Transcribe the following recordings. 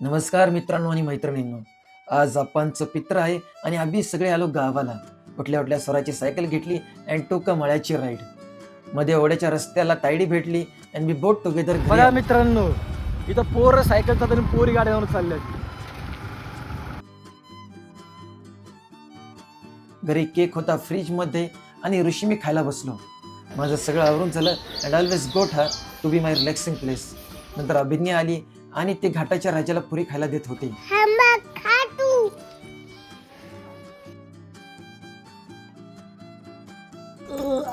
नमस्कार मित्रांनो आणि मैत्रिणींनो. आज आप्पांचं पित्र आहे आणि आम्ही सगळे आलो गावाला. उठल्या उठल्या स्वराची सायकल घेतली अँड टोक मळ्याची राईड. मध्ये ओढ्याच्या रस्त्याला तायडी भेटली अँड वी बोट टुगेदर. बघा मित्रांनो, इथं पोरं सायकल चालतात आणि पोरी गाड्यावर चालल्यात. घरी केक होता फ्रीजमध्ये आणि ऋषी मी खायला बसलो. माझं सगळं आवरून झालं and always gotta to be my relaxing place. नंतर अभिज्ञा आली आणि ते घाटाच्या राजाला पुरी खायला देत होते.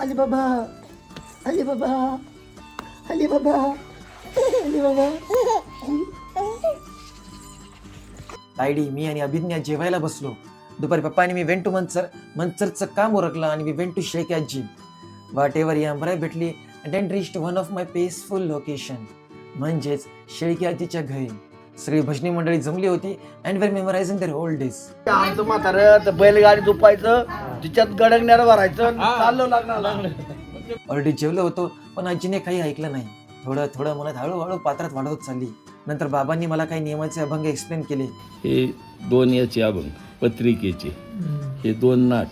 अली बाबा, अली बाबा, अली बाबा, अली बाबा. तायडी, मी आणि अभिज्ञा जेवायला बसलो. दुपारी पप्पा आणि मी वेंट टू मंचरचं काम उरकलं आणि we went to shake at gym. What ever आंबराय भेटली and then reached one of my peaceful location, म्हणजेच शेळकी आजीच्या घरी. सगळी भजनी मंडळी जमली होती and were memorising their old days. आमचं म्हातारं बैलगाडी झोपायचं, तिच्यात गडगण्याला भरायचं, चाललो लागणार. ऑलरेडी जेवलो होतो पण आजीने काही ऐकलं नाही. थोडं थोडं मनात हळूहळू पात्रात वाढवत चालली. नंतर बाबांनी मला काही नियमाचे अभंग एक्सप्लेन केले. हे 2 याचे अभंग, पत्रिकेचे, हे 2 नाट.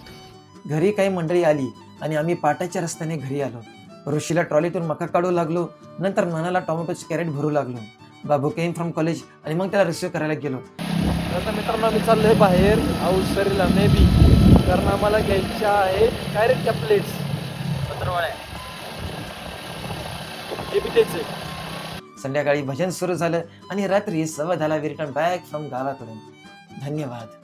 घरी काही मंडळी आली आणि आम्ही पाटाच्या रस्त्याने घरी आलो. ऋषीला ट्रॉलीतून मका काढू लागलो. नंतर नानाला टोमॅटोचे कॅरेट भरू लागलो. बाबू केम फ्रॉम कॉलेज आणि मग त्याला रिसिव्ह करायला गेलो. आता मित्रांनो, आम्ही चाललोय बाहेर औसरीला मे बी, कारण आम्हाला घ्यायच्या आहे डायरेक्ट प्लेट्स पत्रवाळ्या. हे बी तेच आहे. संध्याकाळी भजन सुरू झालं आणि रात्री 10:15 वी रिटर्न बॅक फ्रॉम गावाकडून. धन्यवाद.